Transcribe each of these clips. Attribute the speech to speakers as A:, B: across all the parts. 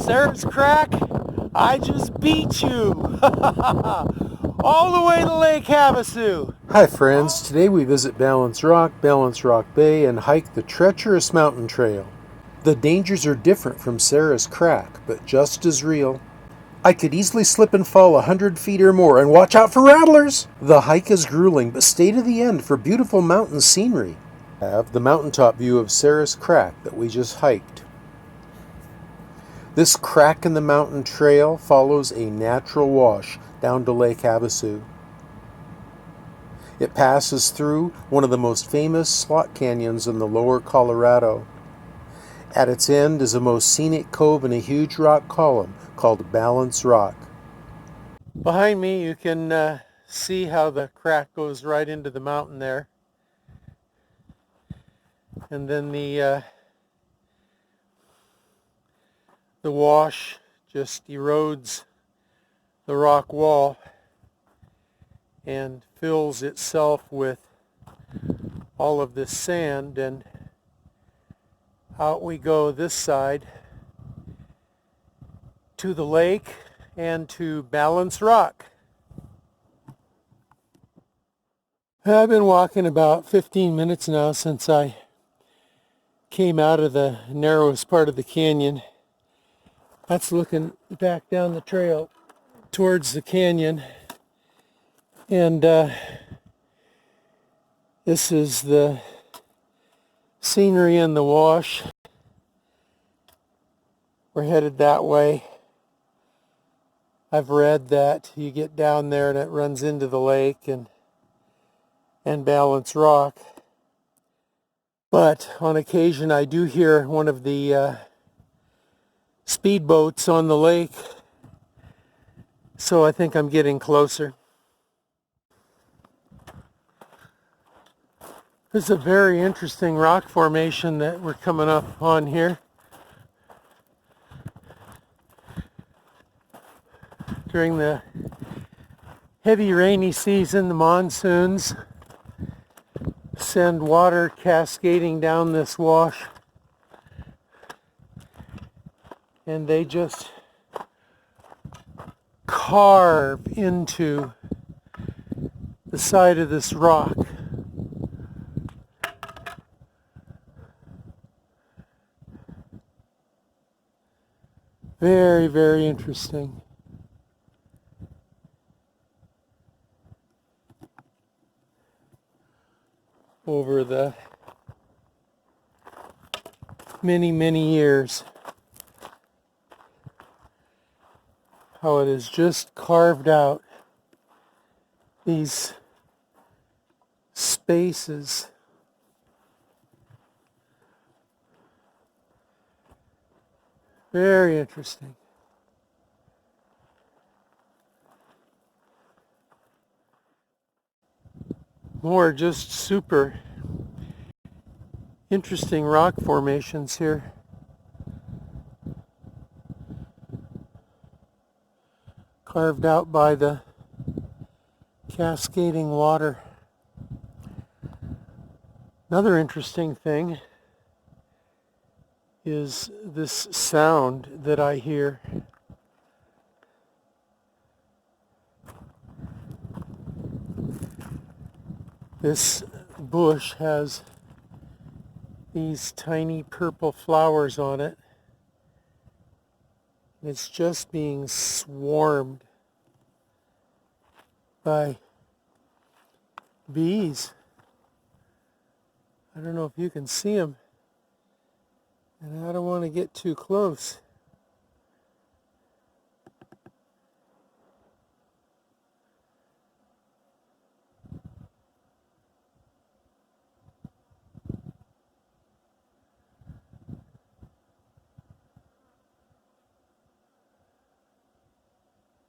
A: Sara's crack, I just beat you. All the way to Lake Havasu. Hi friends, today we visit Balance Rock Bay, and hike the treacherous mountain trail. The dangers are different from Sara's crack, but just as real. I could easily slip and fall 100 feet or more, and watch out for rattlers! The hike is grueling, but stay to the end for beautiful mountain scenery. I have the mountaintop view of Sara's crack that we just hiked. This crack in the mountain trail follows a natural wash down to Lake Havasu. It passes through one of the most famous slot canyons in the lower Colorado. At its end is a most scenic cove in a huge rock column called Balance Rock. Behind me you can see how the crack goes right into the mountain there. And then the wash just erodes the rock wall and fills itself with all of this sand, and out we go this side to the lake and to Balance Rock. I've been walking about 15 minutes now since I came out of the narrowest part of the canyon. That's looking back down the trail towards the canyon, and this is the scenery in the wash. We're headed that way. I've read that you get down there and it runs into the lake and Balance Rock. But on occasion I do hear one of the speedboats on the lake, so I think I'm getting closer. This is a very interesting rock formation that we're coming up on here. During the heavy rainy season, the monsoons send water cascading down this wash, and they just carve into the side of this rock. Very, very interesting. Over the many, many years, how it has just carved out these spaces. Very interesting. More just super interesting rock formations here. Carved out by the cascading water. Another interesting thing is this sound that I hear. This bush has these tiny purple flowers on it. It's just being swarmed by bees. I don't know if you can see them, and I don't want to get too close.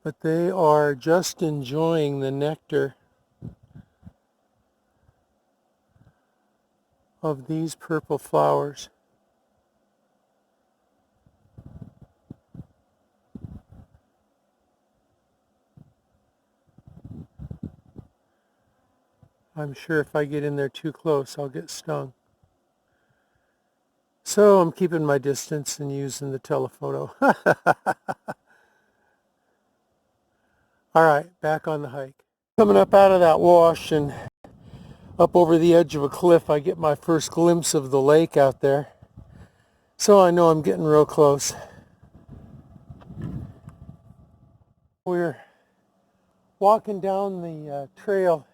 A: But they are just enjoying the nectar of these purple flowers. I'm sure if I get in there too close, I'll get stung. So I'm keeping my distance and using the telephoto. All right, back on the hike. Coming up out of that wash and up over the edge of a cliff, I get my first glimpse of the lake out there. So I know I'm getting real close. We're walking down the trail,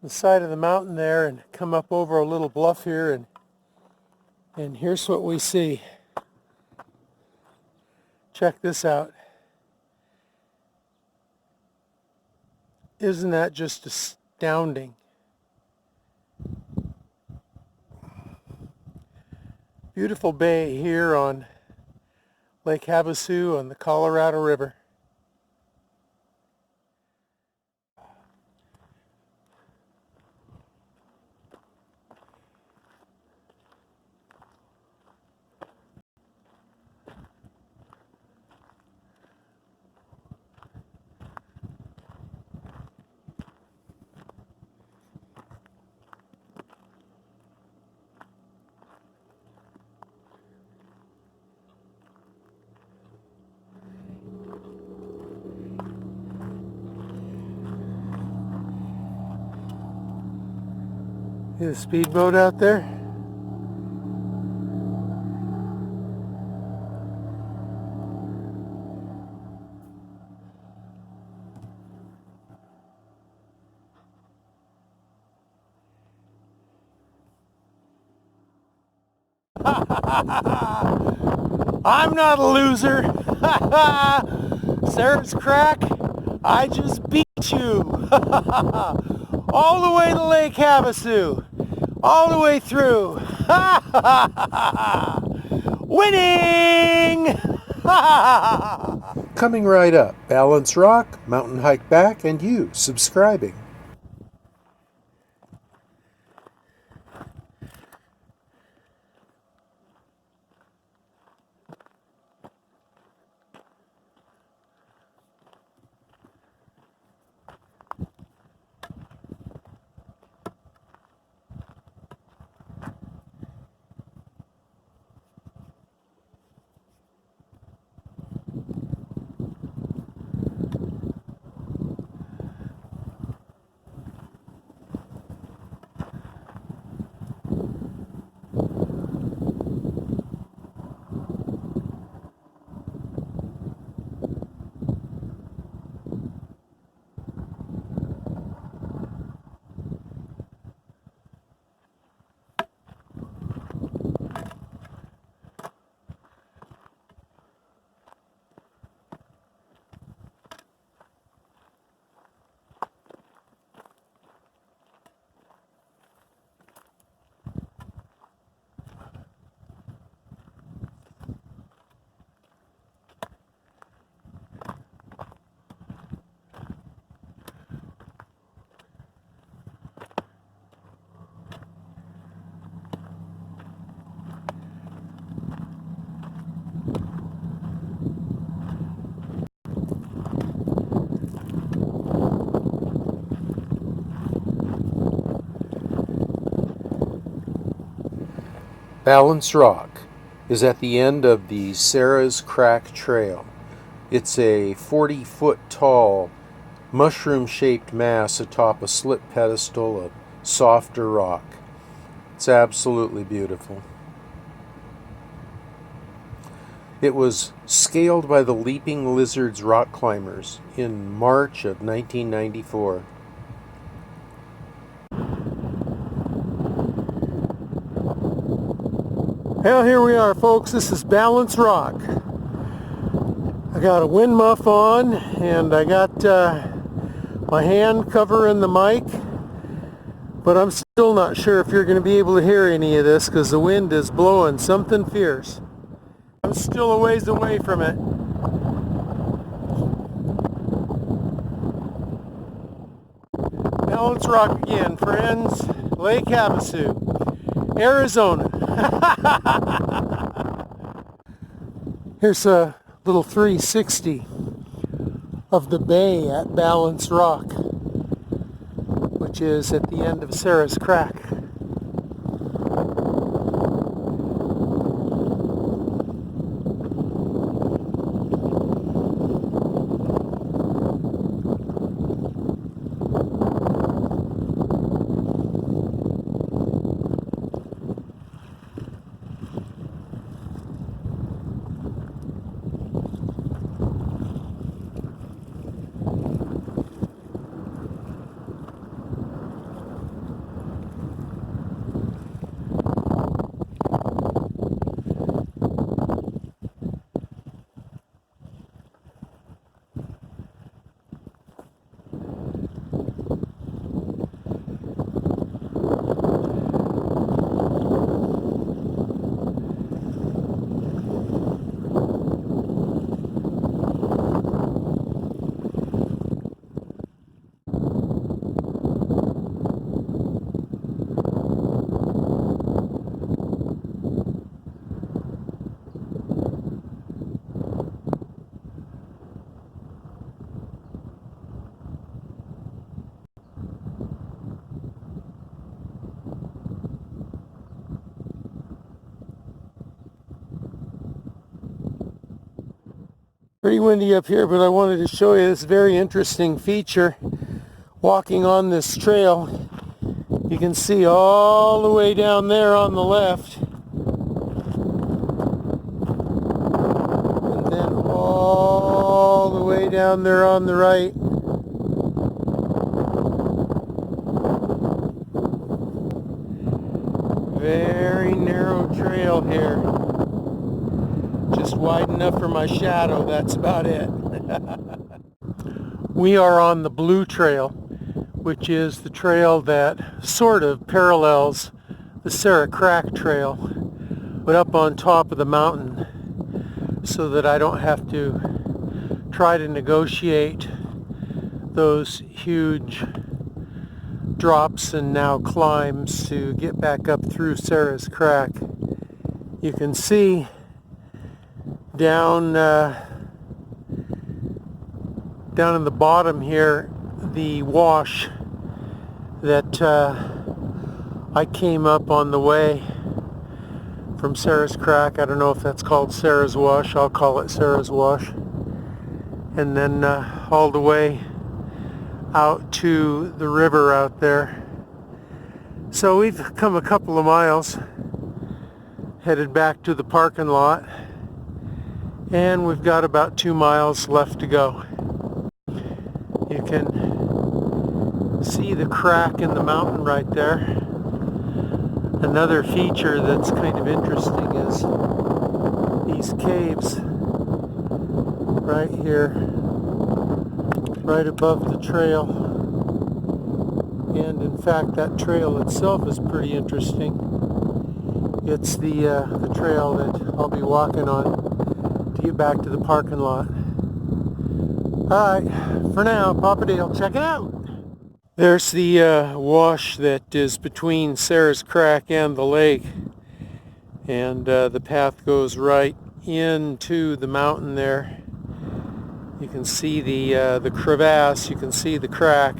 A: the side of the mountain there, and come up over a little bluff here, and here's what we see. Check this out. Isn't that just astounding? Beautiful bay here on Lake Havasu on the Colorado River. See the speedboat out there? I'm not a loser. Sara's crack. I just beat you. All the way to Lake Havasu. All the way through. Winning! Coming right up, Balance Rock, Mountain Hike Back, and you subscribing. Balance Rock is at the end of the Sara's Crack Trail. It's a 40-foot tall, mushroom-shaped mass atop a slip pedestal of softer rock. It's absolutely beautiful. It was scaled by the Leaping Lizards rock climbers in March of 1994. Well, here we are, folks. This is Balance Rock. I got a wind muff on, and I got my hand covering the mic, but I'm still not sure if you're going to be able to hear any of this because the wind is blowing something fierce. I'm still a ways away from it. Balance Rock again, friends. Lake Havasu, Arizona. Here's a little 360 of the bay at Balance Rock, which is at the end of Sara's Crack. Pretty windy up here, but I wanted to show you this very interesting feature. Walking on this trail, you can see all the way down there on the left, and then all the way down there on the right. Very narrow trail here. Just wide enough for my shadow, that's about it. We are on the Blue Trail, which is the trail that sort of parallels the Sara Crack Trail, but up on top of the mountain, so that I don't have to try to negotiate those huge drops and now climbs to get back up through Sara's Crack. You can see down in the bottom here the wash that I came up on the way from Sara's Crack. I don't know if that's called Sara's Wash. I'll call it Sara's Wash. And then all the way out to the river out there. So we've come a couple of miles, headed back to the parking lot, and we've got about 2 miles left to go. You can see the crack in the mountain right there. Another feature that's kind of interesting is these caves right here, right above the trail. And in fact, that trail itself is pretty interesting. It's the trail that I'll be walking on to get back to the parking lot. Alright, for now, Papa Dale, check it out! There's the wash that is between Sara's Crack and the lake. And the path goes right into the mountain there. You can see the crevasse, you can see the crack.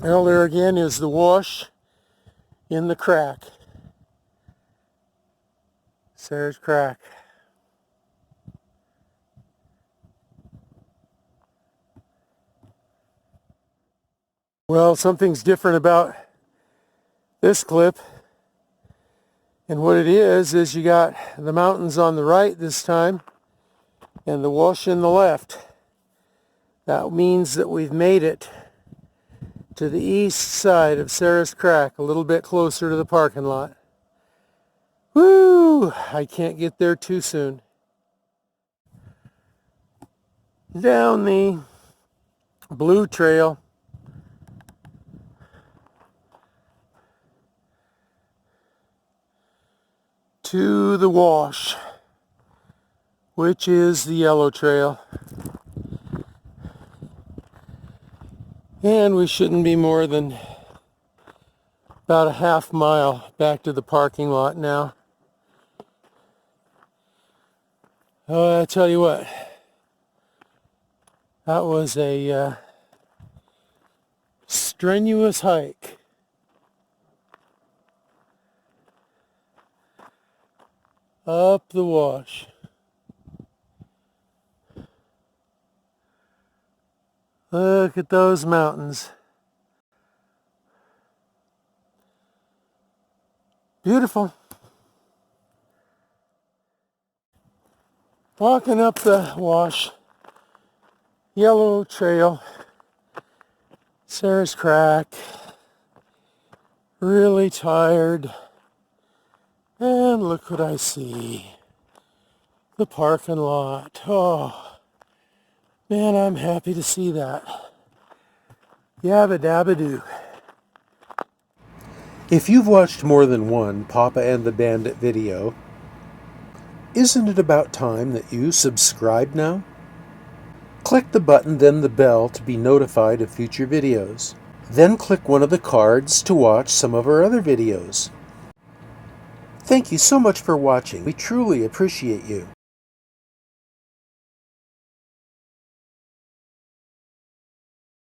A: Well, there again is the wash in the crack. Sara's Crack. Well, something's different about this clip. And what it is you got the mountains on the right this time and the wash in the left. That means that we've made it to the east side of Sara's Crack, a little bit closer to the parking lot. Woo! I can't get there too soon. Down the Blue Trail. To the wash, which is the Yellow Trail. And we shouldn't be more than about a half mile back to the parking lot now. Oh, I tell you what, that was a strenuous hike. Up the wash. Look at those mountains. Beautiful. Walking up the wash, Yellow Trail, Sara's Crack, really tired. And look what I see. The parking lot. Oh, man, I'm happy to see that. Yabba dabba doo. If you've watched more than one Papa and the Bandit video, isn't it about time that you subscribe now? Click the button, then the bell to be notified of future videos. Then click one of the cards to watch some of our other videos. Thank you so much for watching. We truly appreciate you.